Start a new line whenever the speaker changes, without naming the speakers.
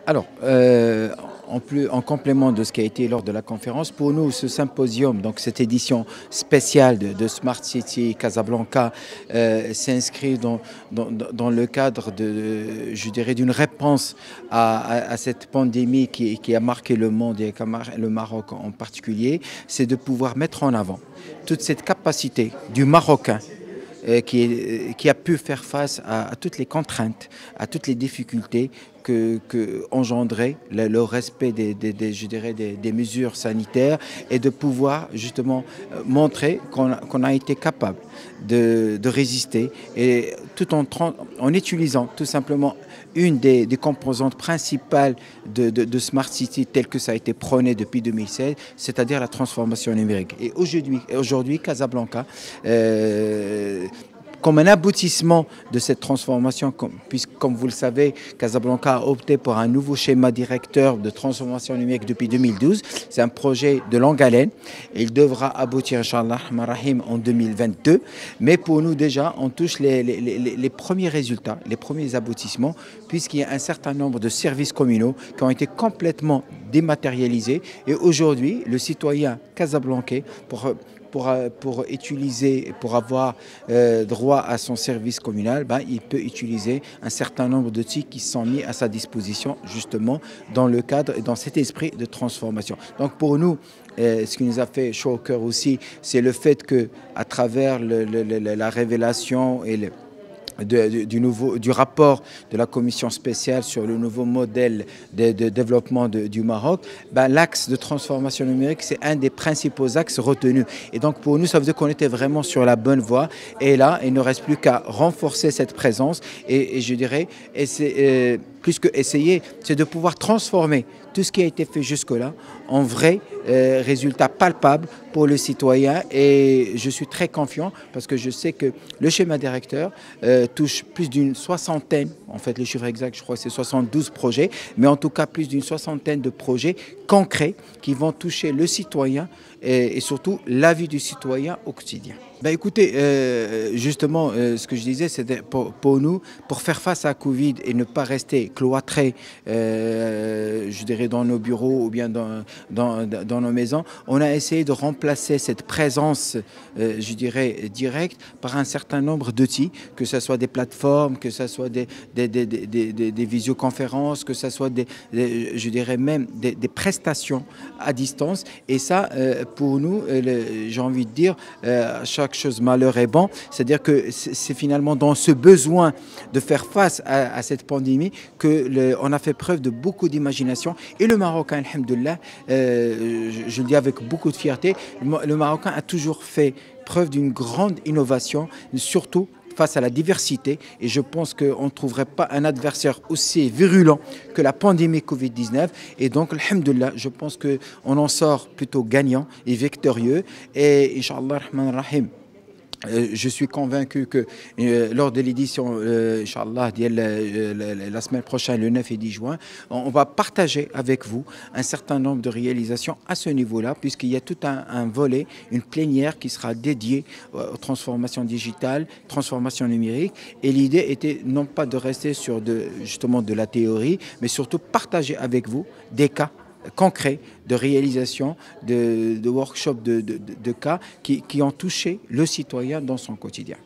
Alors, en complément de ce qui a été lors de la conférence, pour nous, ce symposium, donc cette édition spéciale de Smart City Casablanca, s'inscrit dans le cadre je dirais, d'une réponse à cette pandémie qui a marqué le monde et le Maroc en particulier. C'est de pouvoir mettre en avant toute cette capacité du Marocain qui a pu faire face à toutes les contraintes, à toutes les difficultés que engendrait le respect je dirais des mesures sanitaires et de pouvoir justement montrer qu'on a été capable de résister et en utilisant tout simplement une des composantes principales de Smart City telle que ça a été prôné depuis 2016, c'est-à-dire la transformation numérique. Et aujourd'hui Casablanca, comme un aboutissement de cette transformation, puisque comme vous le savez, Casablanca a opté pour un nouveau schéma directeur de transformation numérique depuis 2012. C'est un projet de longue haleine. Il devra aboutir, Inch'Allah, en 2022. Mais pour nous déjà, on touche les premiers résultats, les premiers aboutissements, puisqu'il y a un certain nombre de services communaux qui ont été complètement dématérialisés. Et aujourd'hui, le citoyen casablancais, pour utiliser, pour avoir droit à son service communal, il peut utiliser un certain nombre d'outils qui sont mis à sa disposition justement dans le cadre et dans cet esprit de transformation. Donc pour nous, ce qui nous a fait chaud au cœur aussi, c'est le fait que à travers la révélation et du rapport de la commission spéciale sur le nouveau modèle de développement du Maroc, l'axe de transformation numérique, c'est un des principaux axes retenus. Et donc pour nous, ça veut dire qu'on était vraiment sur la bonne voie. Et là, il ne reste plus qu'à renforcer cette présence et je dirais, plus que essayer, c'est de pouvoir transformer tout ce qui a été fait jusque-là en vrai résultat palpable pour le citoyen. Et je suis très confiant parce que je sais que le schéma directeur touche plus d'une soixantaine, en fait le chiffre exact je crois c'est 72 projets, mais en tout cas plus d'une soixantaine de projets concrets qui vont toucher le citoyen et surtout la vie du citoyen au quotidien. Écoutez, justement, ce que je disais, c'était pour nous, pour faire face à Covid et ne pas rester cloîtrés, je dirais, dans nos bureaux ou bien dans nos maisons, on a essayé de remplacer cette présence, je dirais, directe par un certain nombre d'outils, que ce soit des plateformes, que ce soit des visioconférences, que ce soit je dirais même des prestations à distance. Et ça, pour nous, j'ai envie de dire, chaque chose malheur est bon, c'est-à-dire que c'est finalement dans ce besoin de faire face à cette pandémie qu'on a fait preuve de beaucoup d'imagination. Et le Marocain, alhamdoulilah, je le dis avec beaucoup de fierté, le Marocain a toujours fait preuve d'une grande innovation, surtout face à la diversité, et je pense qu'on ne trouverait pas un adversaire aussi virulent que la pandémie Covid-19, et donc alhamdoulilah, je pense qu'on en sort plutôt gagnant et victorieux, et Inch'Allah Rahman Rahim. Je suis convaincu que lors de l'édition, Inch'Allah, la semaine prochaine, le 9 et 10 juin, on va partager avec vous un certain nombre de réalisations à ce niveau-là, puisqu'il y a tout un volet, une plénière qui sera dédiée aux transformations digitales, transformations numériques. Et l'idée était non pas de rester sur justement de la théorie, mais surtout partager avec vous des cas concrets de réalisation, de workshops, de cas qui ont touché le citoyen dans son quotidien.